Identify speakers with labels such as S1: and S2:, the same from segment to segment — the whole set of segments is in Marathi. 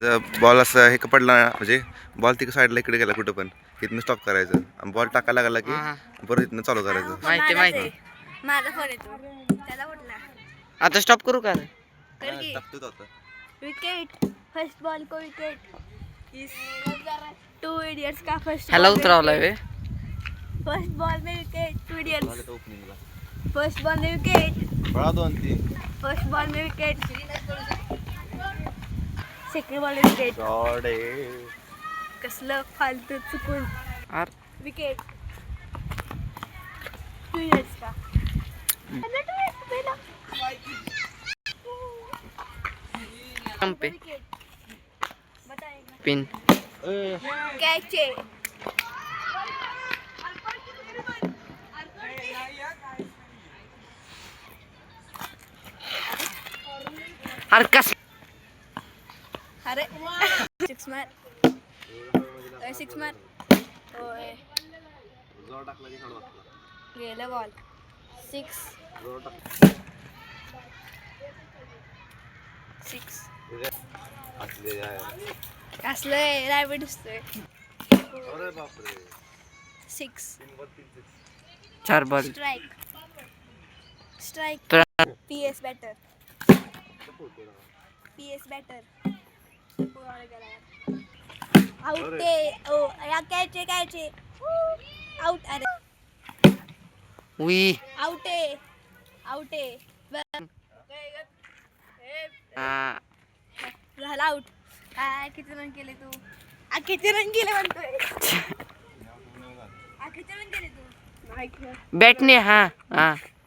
S1: बॉल असं हे पडला म्हणजे बॉल तिकडे साईडला इकडे गेला कुठं पण इथनं स्टॉप करायचं आणि बॉल टाकायला लागला की परत इथनं चालू करायचं.
S2: माहिती माझा फोन येतो त्याला कुठला आता स्टॉप करू का विकेट फर्स्ट बॉल को विकेट टू इडियट्स का फर्स्ट ह्याला उतरावला वे फर्स्ट बॉल में wicket two idiots first ball में विकेट फर्स्ट बॉल में विकेट सेकंड बॉल में विकेट कसलं फालतू चुकून विकेट टू इडियट्स का पे पिन कैचे अरे कस अरे सिक्स मार ओए गेला बॉल सिक्स असलं रायबट दिसतोय सिक्स चार बॉल स्ट्राइक पीएस बॅटर आउट ओ या कैचे आउट अरे वी आउट झाला आउट. काय किती रन केले तू किती रन केले म्हणतोय किती रन केले तू बॅटने हा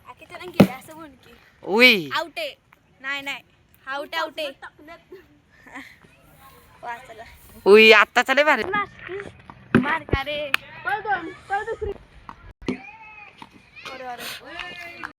S2: किती रन केले असं म्हण की उई आउट नाही आउट वाचला उई आता चले भारी मार का रे बरोबर